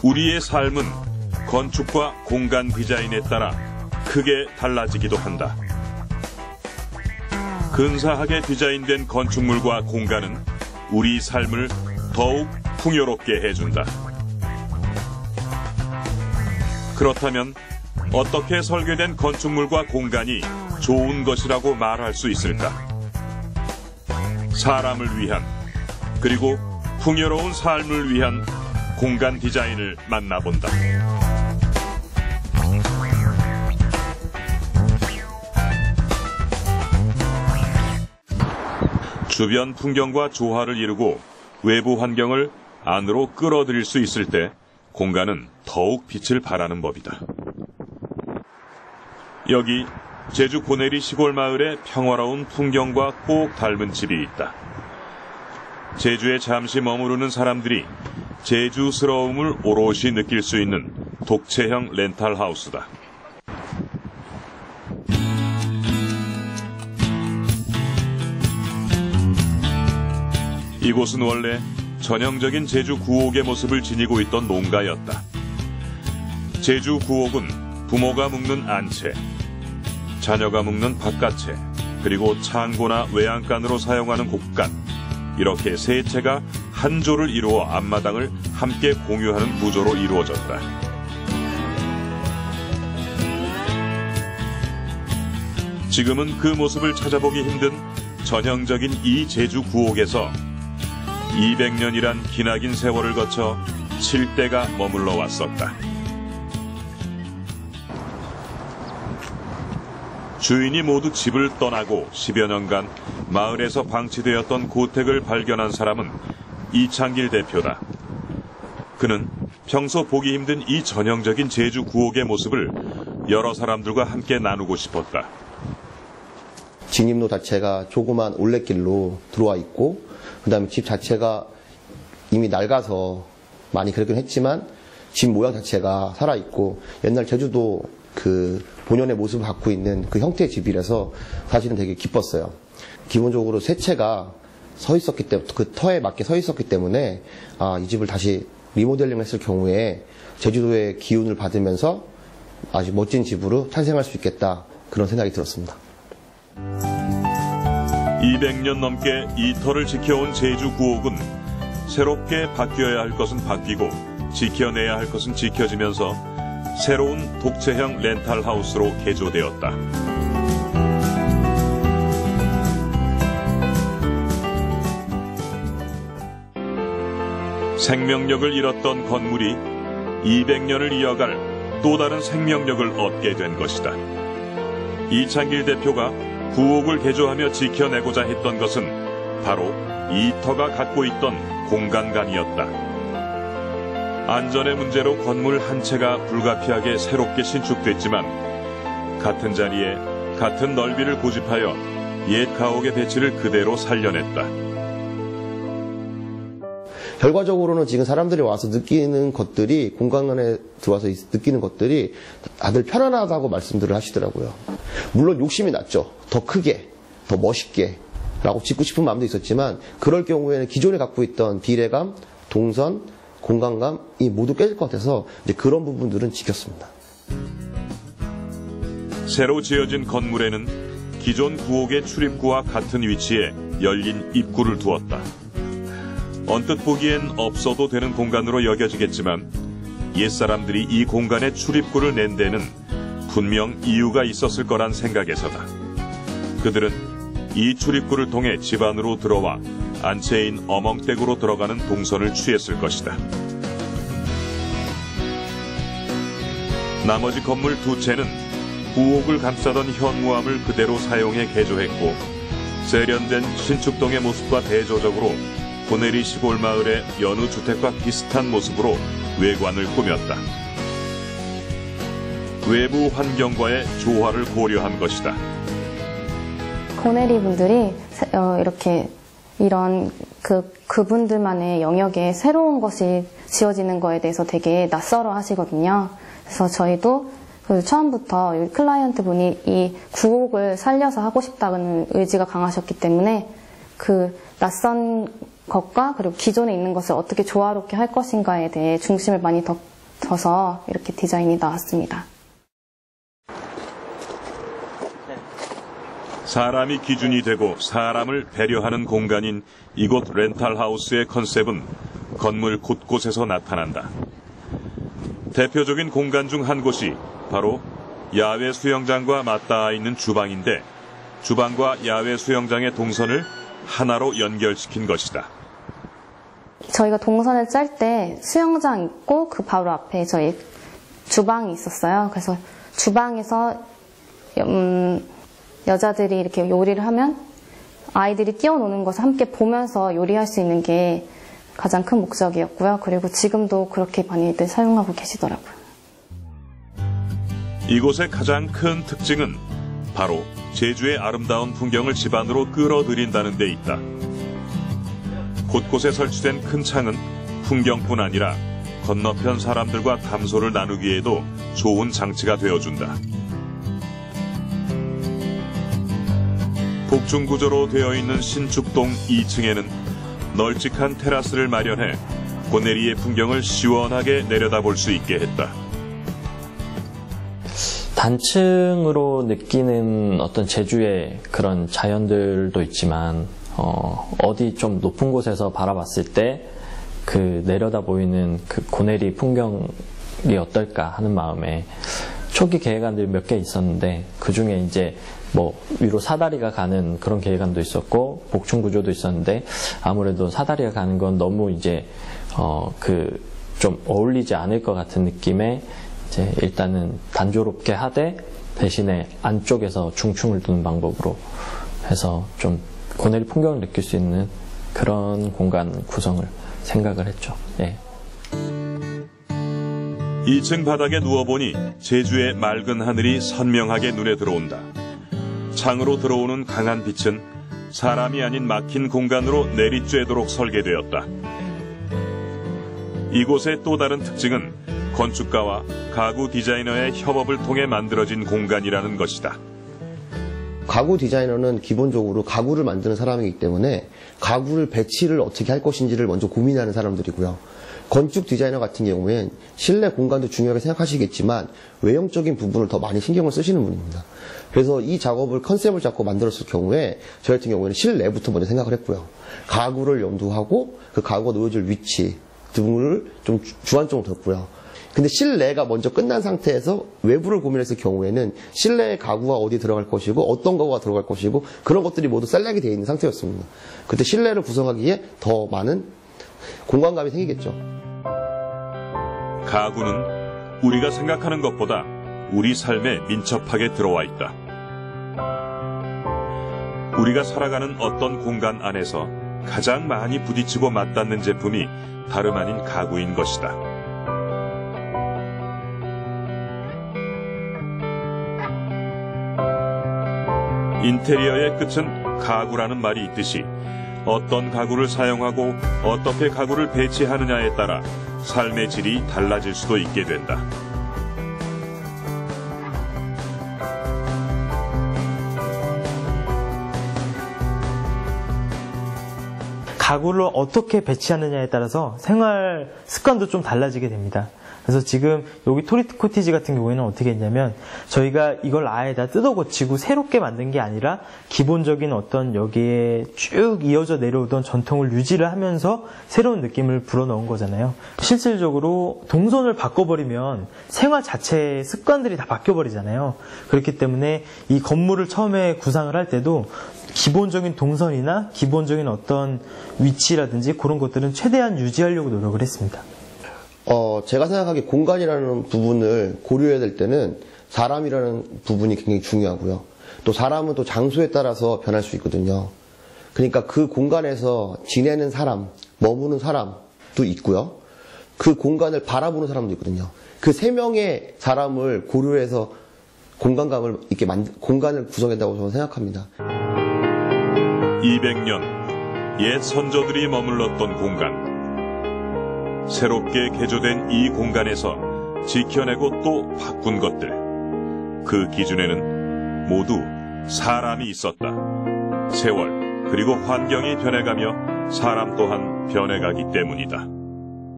우리의 삶은 건축과 공간 디자인에 따라 크게 달라지기도 한다. 근사하게 디자인된 건축물과 공간은 우리 삶을 더욱 풍요롭게 해준다. 그렇다면 어떻게 설계된 건축물과 공간이 좋은 것이라고 말할 수 있을까? 사람을 위한, 그리고 풍요로운 삶을 위한 공간 디자인을 만나본다. 주변 풍경과 조화를 이루고 외부 환경을 안으로 끌어들일 수 있을 때 공간은 더욱 빛을 발하는 법이다. 여기 제주 고내리 시골 마을의 평화로운 풍경과 꼭 닮은 집이 있다. 제주에 잠시 머무르는 사람들이 제주스러움을 오롯이 느낄 수 있는 독채형 렌탈하우스다. 이곳은 원래 전형적인 제주 구옥의 모습을 지니고 있던 농가였다. 제주 구옥은 부모가 묶는 안채, 자녀가 묶는 바깥채, 그리고 창고나 외양간으로 사용하는 곡간, 이렇게 세 채가 한 조를 이루어 앞마당을 함께 공유하는 구조로 이루어졌다. 지금은 그 모습을 찾아보기 힘든 전형적인 이 제주 구옥에서 200년이란 기나긴 세월을 거쳐 7대가 머물러 왔었다. 주인이 모두 집을 떠나고 10여 년간 마을에서 방치되었던 고택을 발견한 사람은 이창길 대표다. 그는 평소 보기 힘든 이 전형적인 제주 구옥의 모습을 여러 사람들과 함께 나누고 싶었다. 진입로 자체가 조그만 올레길로 들어와 있고, 그 다음에 집 자체가 이미 낡아서 많이 그렇긴 했지만 집 모양 자체가 살아있고, 옛날 제주도 그 본연의 모습을 갖고 있는 그 형태의 집이라서 사실은 되게 기뻤어요. 기본적으로 세 채가 서 있었기 때문에, 그 터에 맞게 서 있었기 때문에 이 집을 다시 리모델링 했을 경우에 제주도의 기운을 받으면서 아주 멋진 집으로 탄생할 수 있겠다, 그런 생각이 들었습니다. 200년 넘게 이 터를 지켜온 제주 구옥은 새롭게 바뀌어야 할 것은 바뀌고 지켜내야 할 것은 지켜지면서 새로운 독채형 렌탈하우스로 개조되었다. 생명력을 잃었던 건물이 200년을 이어갈 또 다른 생명력을 얻게 된 것이다. 이창길 대표가 구옥을 개조하며 지켜내고자 했던 것은 바로 이 터가 갖고 있던 공간감이었다. 안전의 문제로 건물 한 채가 불가피하게 새롭게 신축됐지만 같은 자리에 같은 넓이를 고집하여 옛 가옥의 배치를 그대로 살려냈다. 결과적으로는 지금 사람들이 와서 느끼는 것들이, 공간 안에 들어와서 느끼는 것들이 다들 편안하다고 말씀들을 하시더라고요. 물론 욕심이 났죠. 더 크게, 더 멋있게 라고 짓고 싶은 마음도 있었지만, 그럴 경우에는 기존에 갖고 있던 비례감, 동선, 공간감이 모두 깨질 것 같아서 이제 그런 부분들은 지켰습니다. 새로 지어진 건물에는 기존 구옥의 출입구와 같은 위치에 열린 입구를 두었다. 언뜻 보기엔 없어도 되는 공간으로 여겨지겠지만 옛사람들이 이 공간에 출입구를 낸 데는 분명 이유가 있었을 거란 생각에서다. 그들은 이 출입구를 통해 집 안으로 들어와 안채인 어멍댁으로 들어가는 동선을 취했을 것이다. 나머지 건물 두 채는 구옥을 감싸던 현무암을 그대로 사용해 개조했고, 세련된 신축동의 모습과 대조적으로 고내리 시골 마을의 여느 주택과 비슷한 모습으로 외관을 꾸몄다. 외부 환경과의 조화를 고려한 것이다. 고내리 분들이 이렇게 이런 그분들만의 영역에 새로운 것이 지어지는 거에 대해서 되게 낯설어 하시거든요. 그래서 저희도 처음부터 클라이언트 분이 이 구옥을 살려서 하고 싶다는 의지가 강하셨기 때문에 그 낯선 것과 그리고 기존에 있는 것을 어떻게 조화롭게 할 것인가에 대해 중심을 많이 둬서 이렇게 디자인이 나왔습니다. 사람이 기준이 되고 사람을 배려하는 공간인 이곳 렌탈하우스의 컨셉은 건물 곳곳에서 나타난다. 대표적인 공간 중 한 곳이 바로 야외 수영장과 맞닿아 있는 주방인데 주방과 야외 수영장의 동선을 하나로 연결시킨 것이다. 저희가 동선을 짤 때 수영장 있고 그 바로 앞에 저희 주방이 있었어요. 그래서 주방에서 여자들이 이렇게 요리를 하면 아이들이 뛰어노는 것을 함께 보면서 요리할 수 있는 게 가장 큰 목적이었고요. 그리고 지금도 그렇게 많이들 사용하고 계시더라고요. 이곳의 가장 큰 특징은 바로 제주의 아름다운 풍경을 집안으로 끌어들인다는 데 있다. 곳곳에 설치된 큰 창은 풍경뿐 아니라 건너편 사람들과 담소를 나누기에도 좋은 장치가 되어준다. 복층구조로 되어 있는 신축동 2층에는 널찍한 테라스를 마련해 고내리의 풍경을 시원하게 내려다볼 수 있게 했다. 단층으로 느끼는 어떤 제주의 그런 자연들도 있지만 어디 좀 높은 곳에서 바라봤을 때 그 내려다 보이는 그 고내리 풍경이 어떨까 하는 마음에 초기 계획안들이 몇 개 있었는데 그 중에 이제 뭐 위로 사다리가 가는 그런 계획안도 있었고 복층 구조도 있었는데 아무래도 사다리가 가는 건 너무 이제 그 좀 어울리지 않을 것 같은 느낌에 이제 일단은 단조롭게 하되 대신에 안쪽에서 중층을 두는 방법으로 해서 좀 고내리 풍경을 느낄 수 있는 그런 공간 구성을 생각을 했죠. 예. 2층 바닥에 누워보니 제주의 맑은 하늘이 선명하게 눈에 들어온다. 창으로 들어오는 강한 빛은 사람이 아닌 막힌 공간으로 내리쬐도록 설계되었다. 이곳의 또 다른 특징은 건축가와 가구 디자이너의 협업을 통해 만들어진 공간이라는 것이다. 가구 디자이너는 기본적으로 가구를 만드는 사람이기 때문에 가구를 배치를 어떻게 할 것인지를 먼저 고민하는 사람들이고요. 건축 디자이너 같은 경우엔 실내 공간도 중요하게 생각하시겠지만 외형적인 부분을 더 많이 신경을 쓰시는 분입니다. 그래서 이 작업을 컨셉을 잡고 만들었을 경우에 저희 같은 경우에는 실내부터 먼저 생각을 했고요. 가구를 염두하고 그 가구가 놓여질 위치 등을 좀 주안점을 뒀고요. 근데 실내가 먼저 끝난 상태에서 외부를 고민했을 경우에는 실내의 가구가 어디 들어갈 것이고 어떤 가구가 들어갈 것이고 그런 것들이 모두 셀렉이 되어 있는 상태였습니다. 그때 실내를 구성하기에 더 많은 공간감이 생기겠죠. 가구는 우리가 생각하는 것보다 우리 삶에 민첩하게 들어와 있다. 우리가 살아가는 어떤 공간 안에서 가장 많이 부딪히고 맞닿는 제품이 다름 아닌 가구인 것이다. 인테리어의 끝은 가구라는 말이 있듯이 어떤 가구를 사용하고 어떻게 가구를 배치하느냐에 따라 삶의 질이 달라질 수도 있게 된다. 가구를 어떻게 배치하느냐에 따라서 생활 습관도 좀 달라지게 됩니다. 그래서 지금 여기 토리트 코티지 같은 경우에는 어떻게 했냐면 저희가 이걸 아예 다 뜯어 고치고 새롭게 만든 게 아니라 기본적인 어떤 여기에 쭉 이어져 내려오던 전통을 유지를 하면서 새로운 느낌을 불어넣은 거잖아요. 실질적으로 동선을 바꿔버리면 생활 자체의 습관들이 다 바뀌어버리잖아요. 그렇기 때문에 이 건물을 처음에 구상을 할 때도 기본적인 동선이나 기본적인 어떤 위치라든지 그런 것들은 최대한 유지하려고 노력을 했습니다. 제가 생각하기에 공간이라는 부분을 고려해야 될 때는 사람이라는 부분이 굉장히 중요하고요. 또 사람은 또 장소에 따라서 변할 수 있거든요. 그러니까 그 공간에서 지내는 사람, 머무는 사람도 있고요. 그 공간을 바라보는 사람도 있거든요. 그 세 명의 사람을 고려해서 공간감을 이렇게 공간을 구성했다고 저는 생각합니다. 200년 옛 선조들이 머물렀던 공간. 새롭게 개조된 이 공간에서 지켜내고 또 바꾼 것들. 그 기준에는 모두 사람이 있었다. 세월 그리고 환경이 변해가며 사람 또한 변해가기 때문이다.